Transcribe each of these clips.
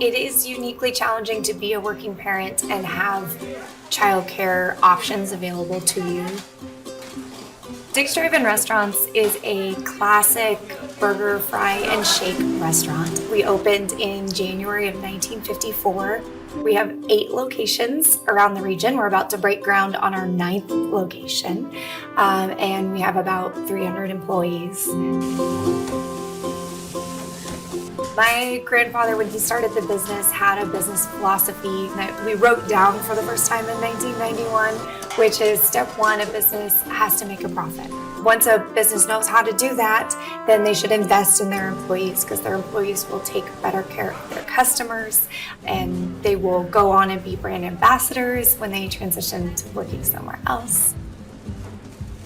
It is uniquely challenging to be a working parent and have childcare options available to you. Dick's Drive-In Restaurants is a classic burger, fry, and shake restaurant. We opened in January of 1954. We have 8 locations around the region. We're about to break ground on our 9th location, and we have about 300 employees. My grandfather, when he started the business, had a business philosophy that we wrote down for the first time in 1991, which is step 1, a business has to make a profit. Once a business knows how to do that, then they should invest in their employees because their employees will take better care of their customers and they will go on and be brand ambassadors when they transition to working somewhere else.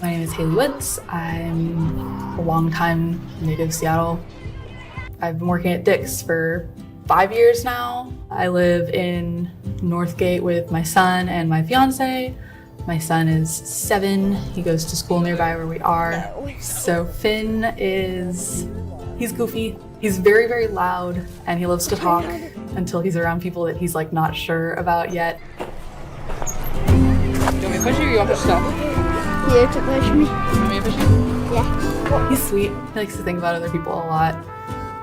My name is Haley Woods. I'm a longtime native Seattle. I've been working at Dick's for 5 years now. I live in Northgate with my son and my fiance. My son is 7. He goes to school nearby where we are. So Finn he's goofy. He's very, very loud and he loves to talk until he's around people that he's like not sure about yet. You want me to push you or you want to push yourself? You to push me. You want me to push you? Yeah. He's sweet. He likes to think about other people a lot.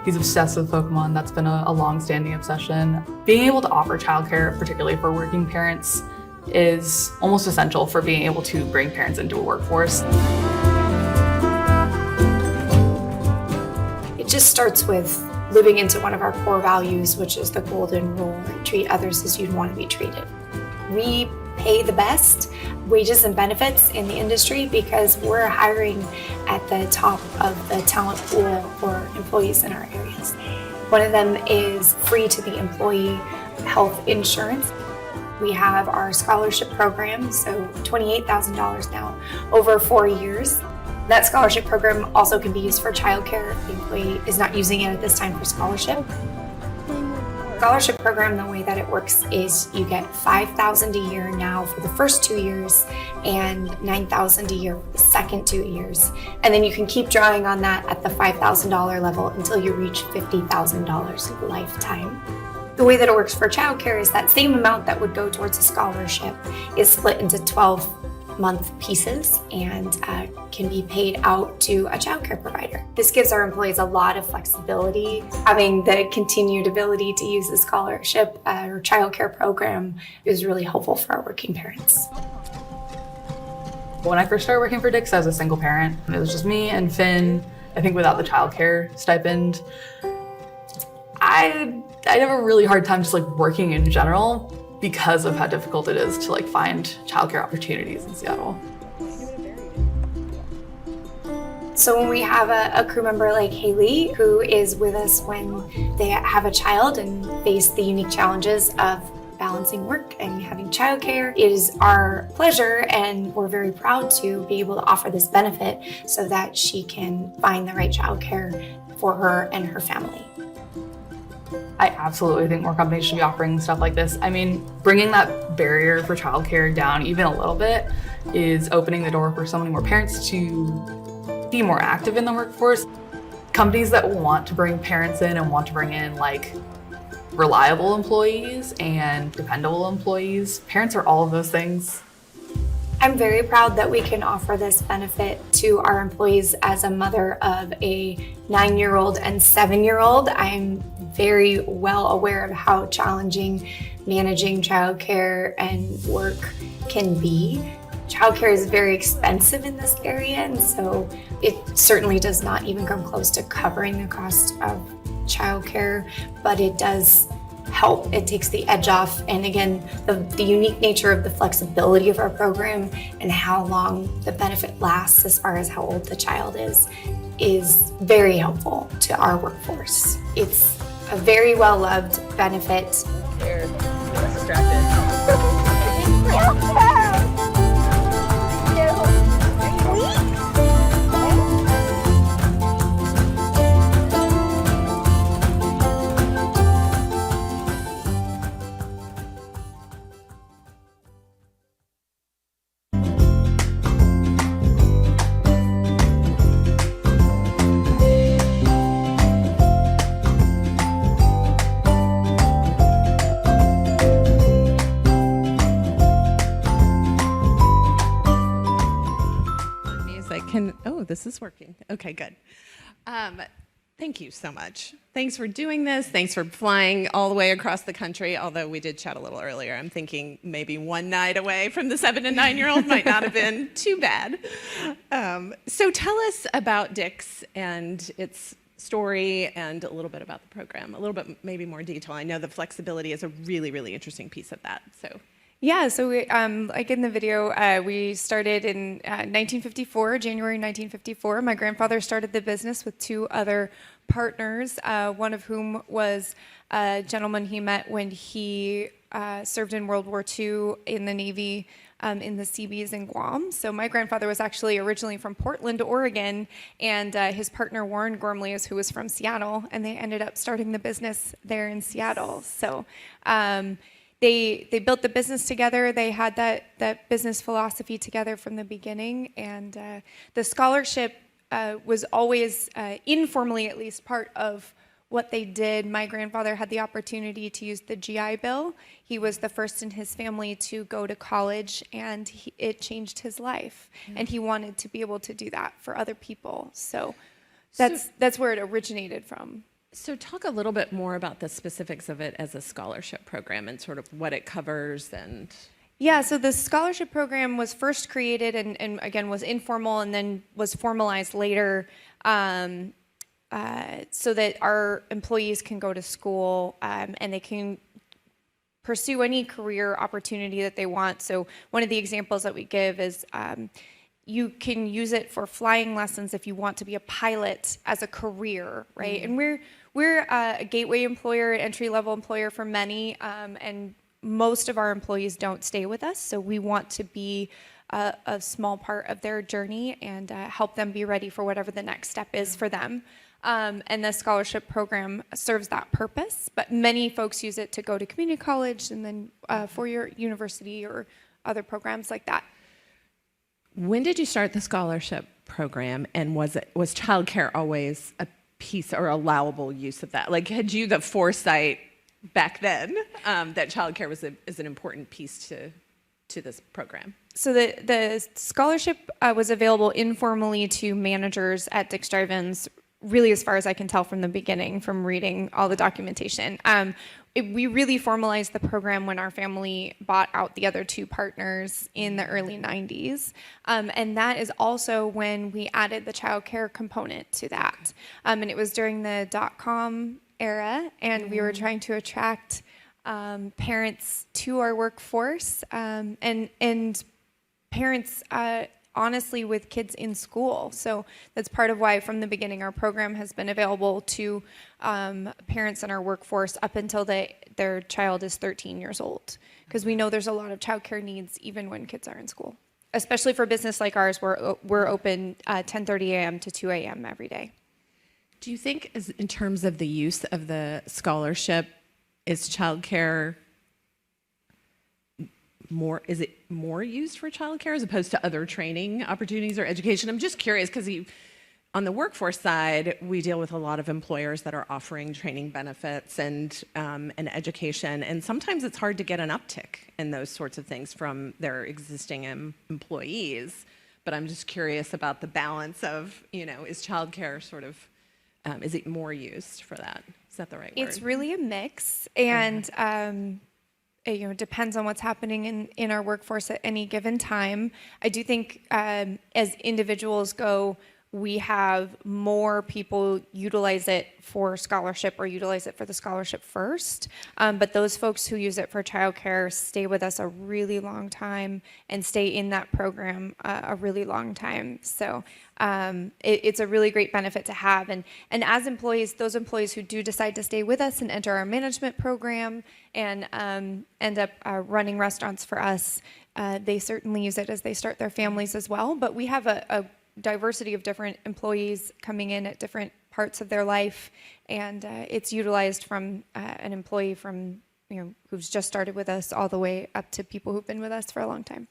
He's obsessed with Pokemon. That's been a long-standing obsession. Being able to offer childcare, particularly for working parents, is almost essential for being able to bring parents into a workforce. It just starts with living into one of our core values, which is the golden rule: treat others as you'd want to be treated. We pay the best wages and benefits in the industry because we're hiring at the top of the talent pool for employees in our areas. One of them is free to the employee health insurance. We have our scholarship program, so $28,000 now over 4 years. That scholarship program also can be used for childcare if the employee is not using it at this time for scholarship. Scholarship program, the way that it works is you get $5,000 a year now for the first 2 years and $9,000 a year for the second 2 years. And then you can keep drawing on that at the $5,000 level until you reach $50,000 lifetime. The way that it works for childcare is that same amount that would go towards a scholarship is split into 12-month pieces and can be paid out to a childcare provider. This gives our employees a lot of flexibility. Having the continued ability to use the scholarship or childcare program is really helpful for our working parents. When I first started working for Dick's, I was a single parent. It was just me and Finn. I think without the childcare stipend, I'd have a really hard time just like working in general because of how difficult it is to like find childcare opportunities in Seattle. So when we have a crew member like Haley, who is with us when they have a child and face the unique challenges of balancing work and having childcare, it is our pleasure and we're very proud to be able to offer this benefit so that she can find the right childcare for her and her family. I absolutely think more companies should be offering stuff like this. I mean, bringing that barrier for childcare down even a little bit is opening the door for so many more parents to be more active in the workforce. Companies that want to bring parents in and want to bring in like reliable employees and dependable employees. Parents are all of those things. I'm very proud that we can offer this benefit to our employees as a mother of a 9-year-old and 7-year-old. I'm very well aware of how challenging managing childcare and work can be. Childcare is very expensive in this area, and so it certainly does not even come close to covering the cost of childcare, but it does help. It takes the edge off. And again, the unique nature of the flexibility of our program and how long the benefit lasts as far as how old the child is very helpful to our workforce. It's a very well-loved benefit. Here, I'm distracted. this is working. Okay, good. Thank you so much. Thanks for doing this. Thanks for flying all the way across the country, although we did chat a little earlier. I'm thinking maybe one night away from the 7 and 9-year-old might not have been too bad. So tell us about Dix and its story and a little bit about the program, a little bit maybe more detail. I know the flexibility is a really, really interesting piece of that. So. Yeah, so we, like in the video, we started in 1954, January 1954. My grandfather started the business with 2 other partners, one of whom was a gentleman he met when he served in World War II in the Navy in the Seabees in Guam. So my grandfather was actually originally from Portland, Oregon, and his partner Warren Gormley is who was from Seattle, and they ended up starting the business there in Seattle. So. They built the business together. They had that business philosophy together from the beginning, and the scholarship was always informally, at least, part of what they did. My grandfather had the opportunity to use the GI Bill. He was the first in his family to go to college, and it changed his life. And he wanted to be able to do that for other people. So that's where it originated from. So talk a little bit more about the specifics of it as a scholarship program and sort of what it covers and... Yeah, so the scholarship program was first created and again was informal and then was formalized later so that our employees can go to school and they can pursue any career opportunity that they want. So one of the examples that we give is you can use it for flying lessons if you want to be a pilot as a career, right? And we're a gateway employer, an entry-level employer for many, and most of our employees don't stay with us, so we want to be a small part of their journey and help them be ready for whatever the next step is for them. And the scholarship program serves that purpose, but many folks use it to go to community college and then for your university or other programs like that. When did you start the scholarship program, and was childcare always a piece or allowable use of that? Like, had you the foresight back then that childcare is an important piece to this program? So the scholarship was available informally to managers at Dix Drive-Ins, really as far as I can tell from the beginning, from reading all the documentation. We really formalized the program when our family bought out the other 2 partners in the early 90s. And that is also when we added the childcare component to that. And it was during the .com era, and we were trying to attract parents to our workforce and parents honestly with kids in school. So that's part of why from the beginning our program has been available to parents in our workforce up until their child is 13 years old, because we know there's a lot of childcare needs even when kids are in school, especially for business like ours. We're open 10:30 a.m. to 2 a.m. every day. Do you think, in terms of the use of the scholarship, is childcare is it more used for childcare as opposed to other training opportunities or education? I'm just curious because on the workforce side, we deal with a lot of employers that are offering training benefits and education, and sometimes it's hard to get an uptick in those sorts of things from their existing employees. But I'm just curious about the balance of, is childcare sort of, is it more used for that? Is that the right word? It's really a mix, and it depends on what's happening in our workforce at any given time. I do think as individuals go, we have more people utilize it for scholarship or utilize it for the scholarship first. But those folks who use it for childcare stay with us a really long time and stay in that program a really long time. So it's a really great benefit to have. And as employees, those employees who do decide to stay with us and enter our management program and end up running restaurants for us, they certainly use it as they start their families as well. But we have a diversity of different employees coming in at different parts of their life, and it's utilized from an employee from who's just started with us all the way up to people who've been with us for a long time.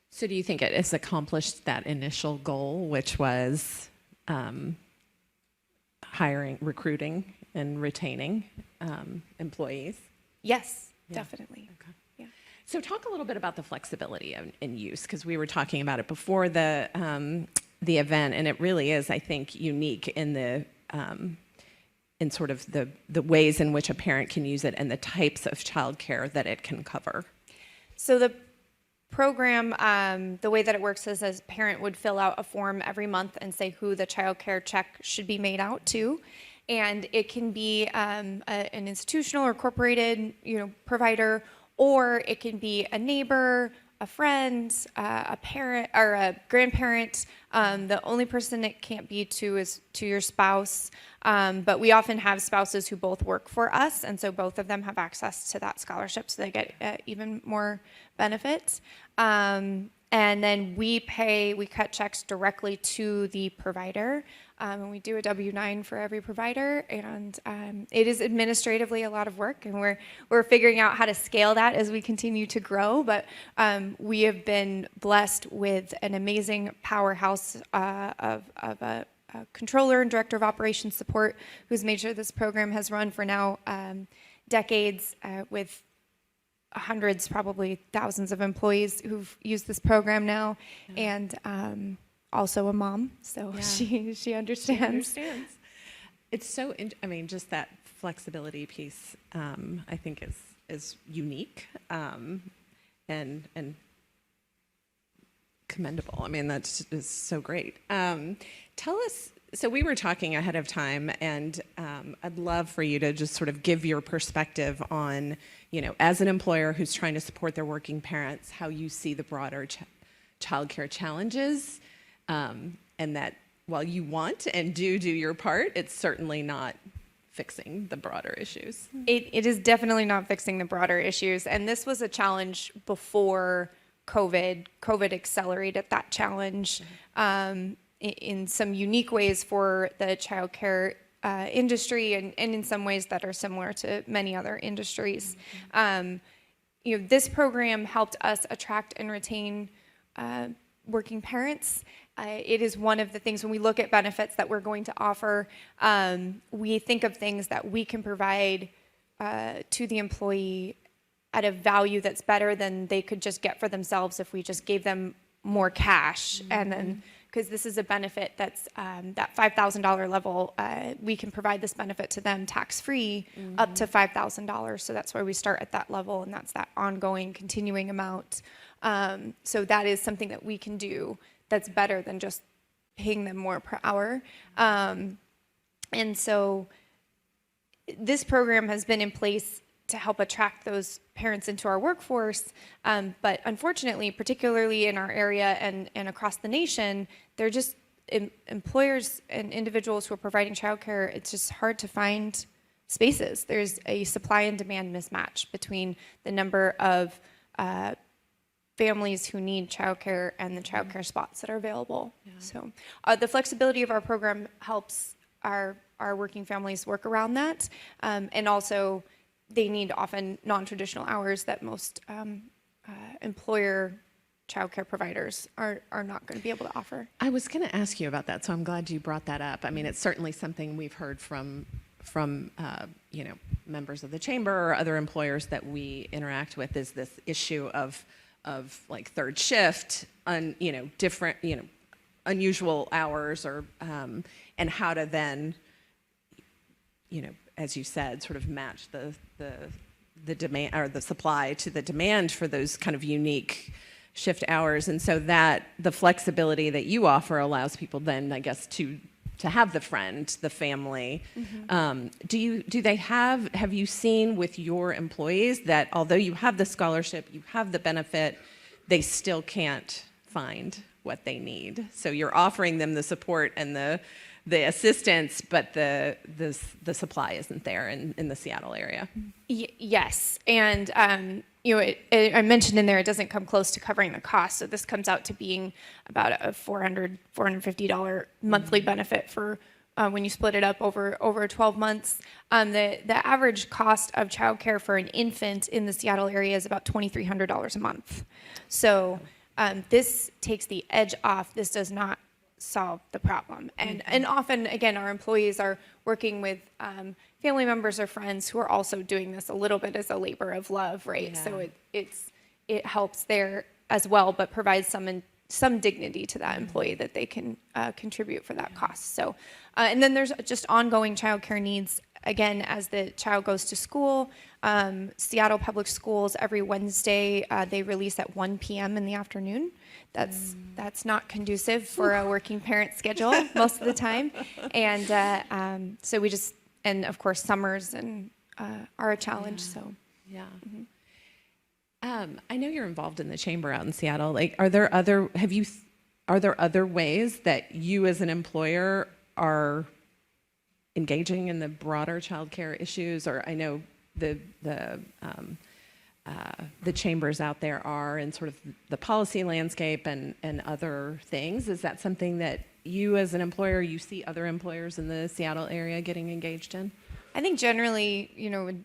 So do you think it has accomplished that initial goal, which was recruiting and retaining employees? Yes, definitely. Okay. So talk a little bit about the flexibility in use, because we were talking about it before. the event, and it really is, I think, unique in the in sort of the ways in which a parent can use it and the types of childcare that it can cover. So the program, the way that it works is a parent would fill out a form every month and say who the child care check should be made out to. And it can be an institutional or corporated, provider, or it can be a neighbor, a friend, a parent, or a grandparent. The only person it can't be to is to your spouse. But we often have spouses who both work for us, and so both of them have access to that scholarship, so they get even more benefits. And then we cut checks directly to the provider, and we do a W-9 for every provider, and it is administratively a lot of work, and we're figuring out how to scale that as we continue to grow, but we have been blessed with an amazing powerhouse of a controller and director of operations support who's made sure this program has run for now decades with hundreds, probably thousands of employees who've used this program now, and also a mom, so she understands. It's so, just that flexibility piece, I think is unique and commendable. That's is so great. Tell us. So we were talking ahead of time, and I'd love for you to just sort of give your perspective on, as an employer who's trying to support their working parents, how you see the broader childcare challenges, and that while you want and do your part, it's certainly not fixing the broader issues. It is definitely not fixing the broader issues, and this was a challenge before COVID. COVID accelerated that challenge. In some unique ways for the childcare industry, and in some ways that are similar to many other industries. This program helped us attract and retain working parents. It is one of the things when we look at benefits that we're going to offer, we think of things that we can provide to the employee at a value that's better than they could just get for themselves if we just gave them more cash. And then, because this is a benefit that's that $5,000 level, we can provide this benefit to them tax-free up to $5,000. So that's why we start at that level, and that's that ongoing, continuing amount. So that is something that we can do that's better than just paying them more per hour. And so this program has been in place to help attract those parents into our workforce. But unfortunately, particularly in our area and across the nation, they're just employers and individuals who are providing childcare, it's just hard to find spaces. There's a supply and demand mismatch between the number of families who need childcare and the childcare spots that are available. So the flexibility of our program helps our working families work around that. And also, they need often non-traditional hours that most employer childcare providers are not going to be able to offer. I was going to ask you about that, so I'm glad you brought that up. It's certainly something we've heard from members of the chamber or other employers that we interact with, is this issue of like third shift, different, unusual hours, or and how to then, as you said, sort of match the demand or the supply to the demand for those kind of unique shift hours. And so that the flexibility that you offer allows people then, I guess, to have the friend, the family. Have you seen with your employees that although you have the scholarship, you have the benefit, they still can't find what they need? So you're offering them the support and the assistance, but the supply isn't there in the Seattle area. Yes, and I mentioned in there it doesn't come close to covering the cost. So this comes out to being about a $450 monthly benefit for when you split it up over 12 months. The average cost of childcare for an infant in the Seattle area is about $2,300 a month. So this takes the edge off. This does not solve the problem. And often, again, our employees are working with family members or friends who are also doing this a little bit as a labor of love, right? Yeah. So it helps there as well, but provides some some dignity to that employee that they can contribute for that cost. So, and then there's just ongoing childcare needs. Again, as the child goes to school, Seattle Public Schools every Wednesday they release at 1 p.m. in the afternoon. That's not conducive for a working parent schedule most of the time, and so we just, and of course summers and are a challenge. So yeah. I know you're involved in the chamber out in Seattle. Like, are there other ways that you as an employer are engaging in the broader childcare issues? Or I know the chambers out there are in sort of the policy landscape and other things. Is that something that you as an employer, you see other employers in the Seattle area getting engaged in? I think generally,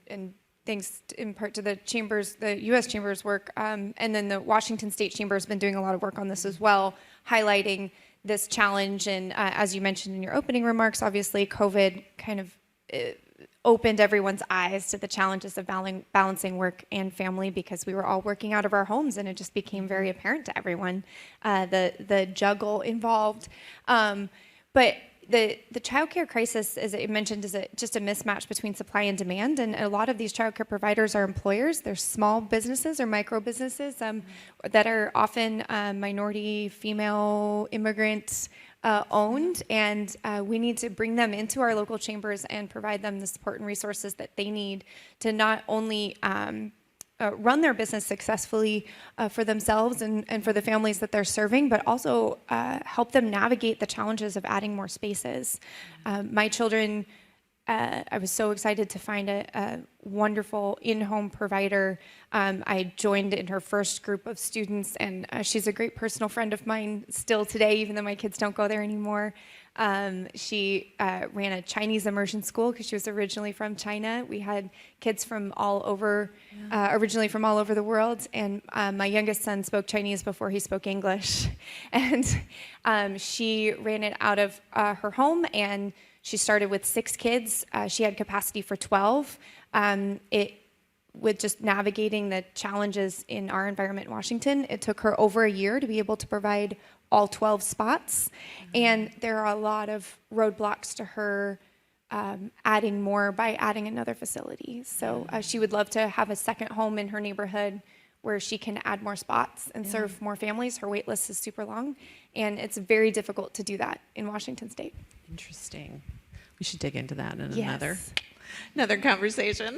and thanks in part to the chambers, the U.S. Chambers work, and then the Washington State Chamber has been doing a lot of work on this as well, highlighting this challenge. And as you mentioned in your opening remarks, obviously COVID kind of opened everyone's eyes to the challenges of balancing work and family, because we were all working out of our homes, and it just became very apparent to everyone, the juggle involved. But the childcare crisis, as I mentioned, is just a mismatch between supply and demand. And a lot of these childcare providers are employers. They're small businesses or micro businesses that are often minority, female, immigrant owned. And we need to bring them into our local chambers and provide them the support and resources that they need to not only run their business successfully for themselves and for the families that they're serving, but also help them navigate the challenges of adding more spaces. My children, I was so excited to find a wonderful in-home provider. I joined in her first group of students, and she's a great personal friend of mine still today, even though my kids don't go there anymore. She ran a Chinese immersion school because she was originally from China. We had kids from all over, originally from all over the world, and my youngest son spoke Chinese before he spoke English. And she ran it out of her home, and she started with 6 kids. She had capacity for 12. With just navigating the challenges in our environment in Washington, it took her over a year to be able to provide all 12 spots. And there are a lot of roadblocks to her adding more by adding another facility. So she would love to have a second home in her neighborhood where she can add more spots and serve more families. Her wait list is super long, and it's very difficult to do that in Washington State. Interesting. We should dig into that in Yes. another conversation.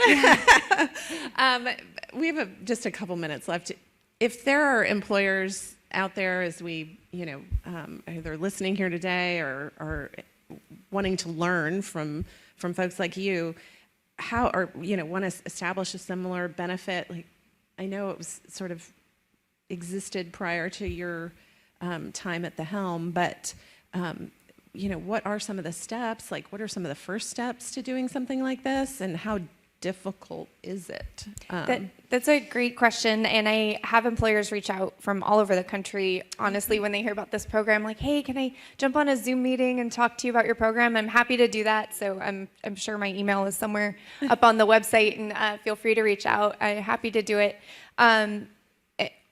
We have just a couple minutes left. If there are employers out there, as we, either listening here today or wanting to learn from folks like you, how, or want to establish a similar benefit, like I know it was sort of existed prior to your time at the helm, but what are some of the steps? Like, what are some of the first steps to doing something like this, and how difficult is it? That's a great question, and I have employers reach out from all over the country, honestly, when they hear about this program, like, hey, can I jump on a Zoom meeting and talk to you about your program? I'm happy to do that, so I'm sure my email is somewhere up on the website, and feel free to reach out. I'm happy to do it.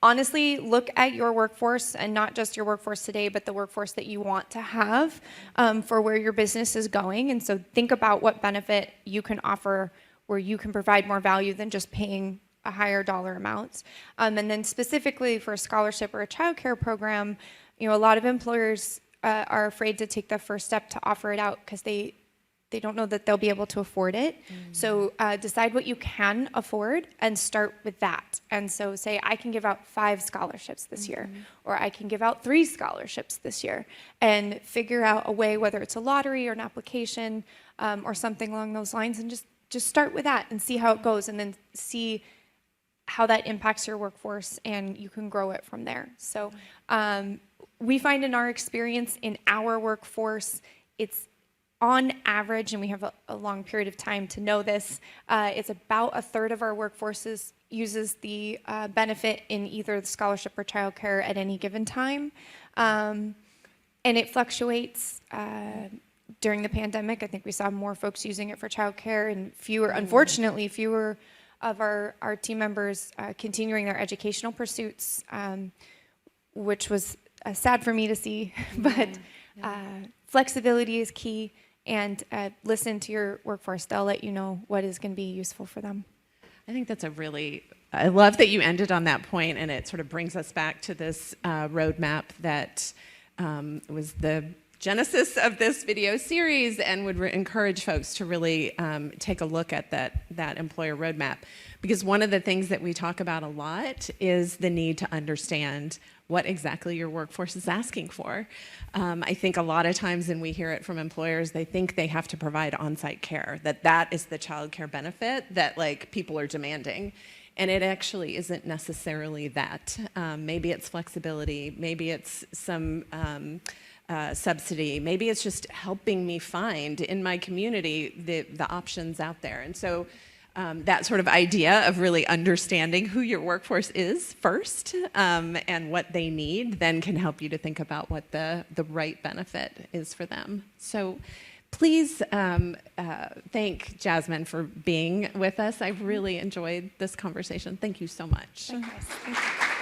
Honestly, look at your workforce, and not just your workforce today, but the workforce that you want to have for where your business is going. And so think about what benefit you can offer where you can provide more value than just paying a higher dollar amount. And then specifically for a scholarship or a childcare program, a lot of employers are afraid to take the first step to offer it out because they don't know that they'll be able to afford it. So decide what you can afford and start with that. And so say, I can give out 5 scholarships this year, or I can give out 3 scholarships this year, and figure out a way, whether it's a lottery or an application or something along those lines, and just start with that and see how it goes, and then see how that impacts your workforce, and you can grow it from there. So we find in our experience in our workforce, it's on average, and we have a long period of time to know this, it's about 1/3 of our workforces uses the benefit in either the scholarship or childcare at any given time. And it fluctuates. During the pandemic, I think we saw more folks using it for childcare, and unfortunately, fewer of our team members continuing their educational pursuits, which was sad for me to see, but flexibility is key, and listen to your workforce. They'll let you know what is going to be useful for them. I think that's I love that you ended on that point, and it sort of brings us back to this roadmap that was the genesis of this video series, and would encourage folks to really take a look at that employer roadmap. Because one of the things that we talk about a lot is the need to understand what exactly your workforce is asking for. I think a lot of times when we hear it from employers, they think they have to provide on-site care, that is the child care benefit that like people are demanding. And it actually isn't necessarily that. Maybe it's flexibility, maybe it's some subsidy, maybe it's just helping me find in my community the options out there. And so that sort of idea of really understanding who your workforce is first and what they need then can help you to think about what the right benefit is for them. So please thank Jasmine for being with us. I really enjoyed this conversation. Thank you so much. Thank you.